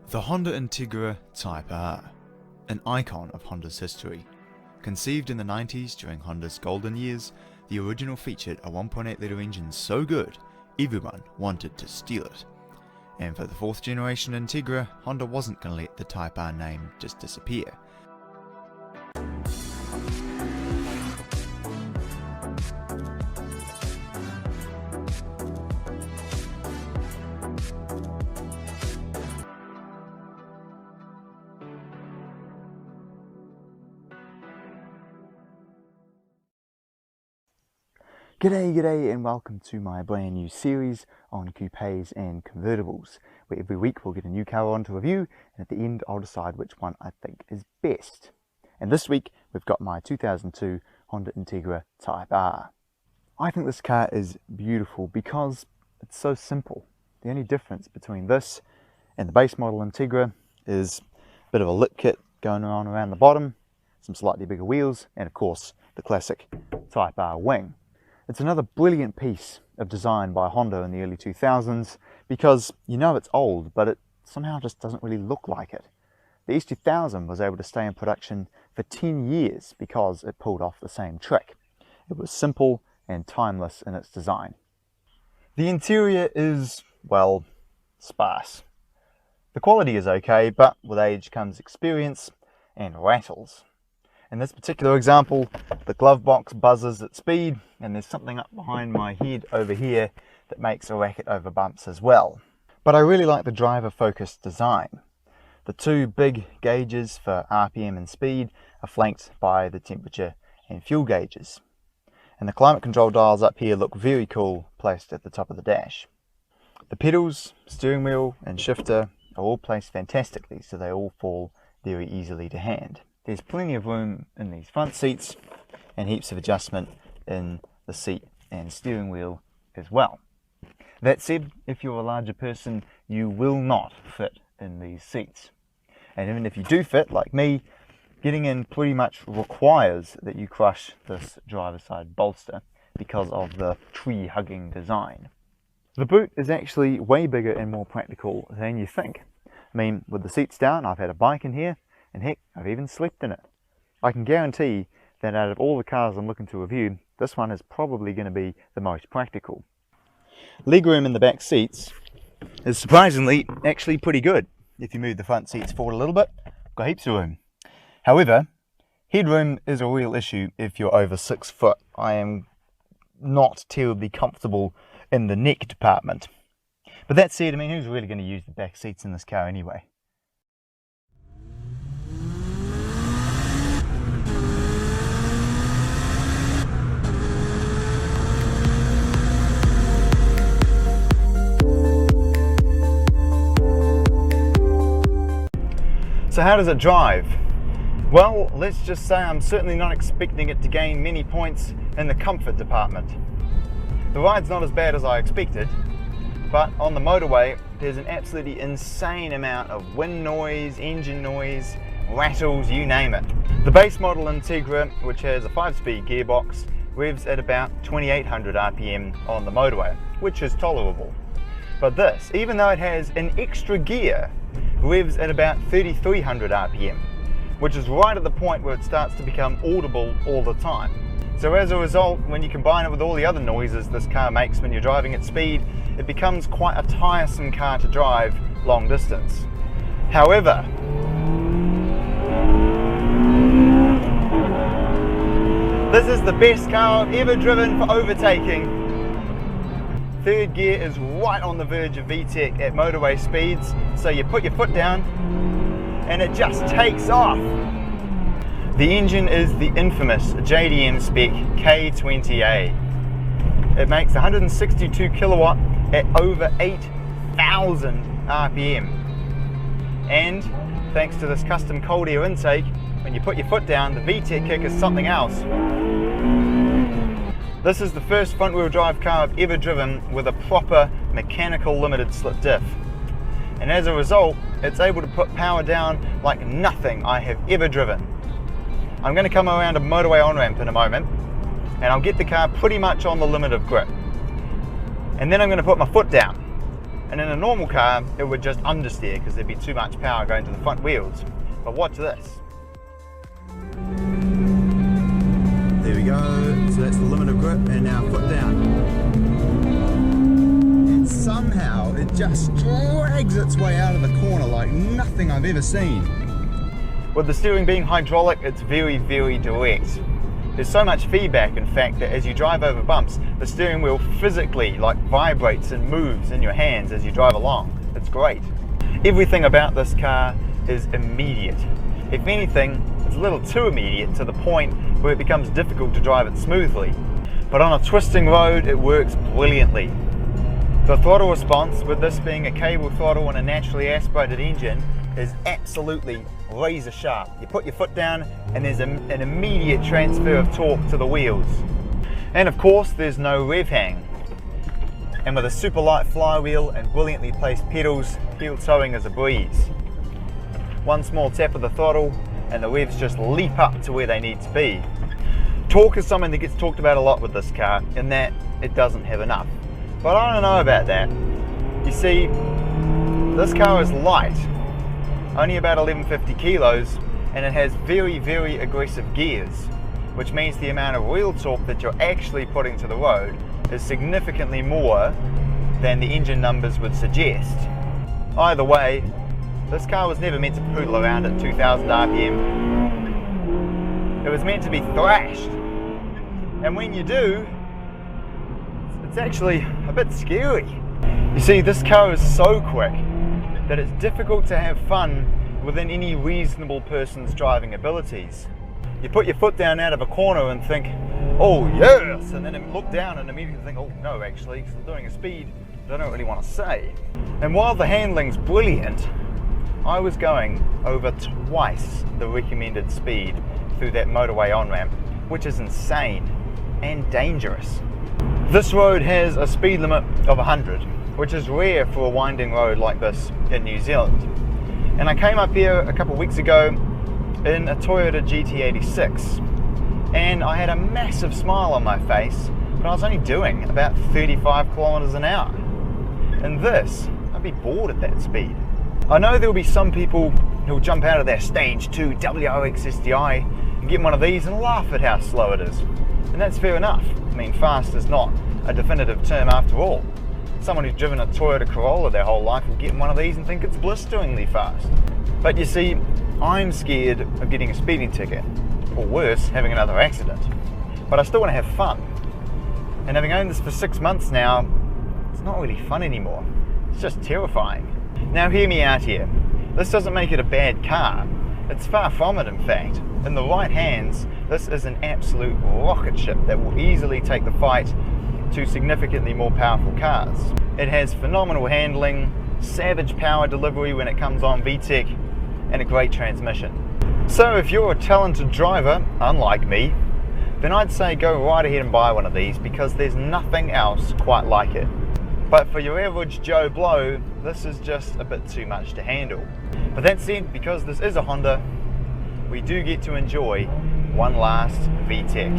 The Honda Integra Type R, an icon of Honda's history. Conceived in the 90s during Honda's golden years, the original featured a 1.8-litre engine so good, everyone wanted to steal it. And for the 4th generation Integra, Honda wasn't going to let the Type R name just disappear. G'day and welcome to my brand new series on Coupes and Convertibles, where every week we'll get a new car on to review, and at the end I'll decide which one I think is best. And this week we've got my 2002 Honda Integra Type R. I think this car is beautiful because it's so simple. The only difference between this and the base model Integra is a bit of a lip kit going on around the bottom, some slightly bigger wheels, and of course the classic Type R wing. It's another brilliant piece of design by Honda in the early 2000s because you know it's old, but it somehow just doesn't really look like it. The S2000 was able to stay in production for 10 years because it pulled off the same trick. It was simple and timeless in its design. The interior is, well, sparse. The quality is okay, but with age comes experience and rattles. In this particular example, the glove box buzzes at speed, and there's something up behind my head over here that makes a racket over bumps as well. But I really like the driver-focused design. The two big gauges for RPM and speed are flanked by the temperature and fuel gauges. And the climate control dials up here look very cool, placed at the top of the dash. The pedals, steering wheel and shifter are all placed fantastically, so they all fall very easily to hand. There's plenty of room in these front seats and heaps of adjustment in the seat and steering wheel as well. That said, if you're a larger person, you will not fit in these seats. And even if you do fit, like me, getting in pretty much requires that you crush this driver's side bolster because of the tree-hugging design. The boot is actually way bigger and more practical than you think. I mean, with the seats down, I've had a bike in here, and heck, I've even slept in it. I can guarantee that out of all the cars I'm looking to review, this one is probably going to be the most practical. Legroom in the back seats is surprisingly actually pretty good. If you move the front seats forward a little bit, got heaps of room. However, headroom is a real issue if you're over 6 foot. I am not terribly comfortable in the neck department. But that said, I mean, who's really going to use the back seats in this car anyway? So how does it drive? Well, let's just say I'm certainly not expecting it to gain many points in the comfort department. The ride's not as bad as I expected, but on the motorway there's an absolutely insane amount of wind noise, engine noise, rattles, you name it. The base model Integra, which has a 5-speed gearbox, revs at about 2800 RPM on the motorway, which is tolerable. But this, even though it has an extra gear, revs at about 3300 RPM, which is right at the point where it starts to become audible all the time. So as a result, when you combine it with all the other noises this car makes when you're driving at speed, it becomes quite a tiresome car to drive long distance. However, this is the best car I've ever driven for overtaking. Third gear is right on the verge of VTEC at motorway speeds, so you put your foot down and it just takes off. The engine is the infamous JDM spec K20A. It makes 162 kilowatt at over 8,000 RPM. And thanks to this custom cold air intake, when you put your foot down, the VTEC kick is something else. This is the first front-wheel drive car I've ever driven with a proper mechanical limited slip diff. And as a result, it's able to put power down like nothing I have ever driven. I'm going to come around a motorway on-ramp in a moment, and I'll get the car pretty much on the limit of grip. And then I'm going to put my foot down. And in a normal car, it would just understeer because there'd be too much power going to the front wheels. But watch this. There we go, so that's the limit of grip, and now foot down. And somehow it just drags its way out of the corner like nothing I've ever seen. With the steering being hydraulic, it's very, very direct. There's so much feedback, in fact, that as you drive over bumps, the steering wheel physically vibrates and moves in your hands as you drive along. It's great. Everything about this car is immediate. If anything, it's a little too immediate to the point where it becomes difficult to drive it smoothly. But on a twisting road, it works brilliantly. The throttle response, with this being a cable throttle and a naturally aspirated engine, is absolutely razor sharp. You put your foot down and there's an immediate transfer of torque to the wheels. And of course, there's no rev hang. And with a super light flywheel and brilliantly placed pedals, heel towing is a breeze. One small tap of the throttle and the revs just leap up to where they need to be. Torque is something that gets talked about a lot with this car, in that it doesn't have enough. But I don't know about that. You see, this car is light, only about 1150 kilos, and it has very, very aggressive gears, which means the amount of real torque that you're actually putting to the road is significantly more than the engine numbers would suggest. Either way, this car was never meant to poodle around at 2000 RPM. It was meant to be thrashed. And when you do, it's actually a bit scary. You see, this car is so quick that it's difficult to have fun within any reasonable person's driving abilities. You put your foot down out of a corner and think, oh yes, and then look down and immediately think, oh no, actually, because I'm doing a speed that I don't really want to say. And while the handling's brilliant, I was going over twice the recommended speed through that motorway on-ramp, which is insane and dangerous. This road has a speed limit of 100, which is rare for a winding road like this in New Zealand. And I came up here a couple of weeks ago in a Toyota GT86, and I had a massive smile on my face, but I was only doing about 35 kilometers an hour. And this, I'd be bored at that speed. I know there'll be some people who'll jump out of their stage 2 WRX STI and get one of these and laugh at how slow it is. And that's fair enough. I mean, fast is not a definitive term after all. Someone who's driven a Toyota Corolla their whole life will get one of these and think it's blisteringly fast. But you see, I'm scared of getting a speeding ticket, or worse, having another accident. But I still want to have fun. And having owned this for 6 months now, it's not really fun anymore. It's just terrifying. Now hear me out here. This doesn't make it a bad car. It's far from it, in fact. In the right hands, this is an absolute rocket ship that will easily take the fight to significantly more powerful cars. It has phenomenal handling, savage power delivery when it comes on VTEC, and a great transmission. So if you're a talented driver, unlike me, then I'd say go right ahead and buy one of these, because there's nothing else quite like it. But for your average Joe Blow, this is just a bit too much to handle. But that said, because this is a Honda, we do get to enjoy one last VTEC.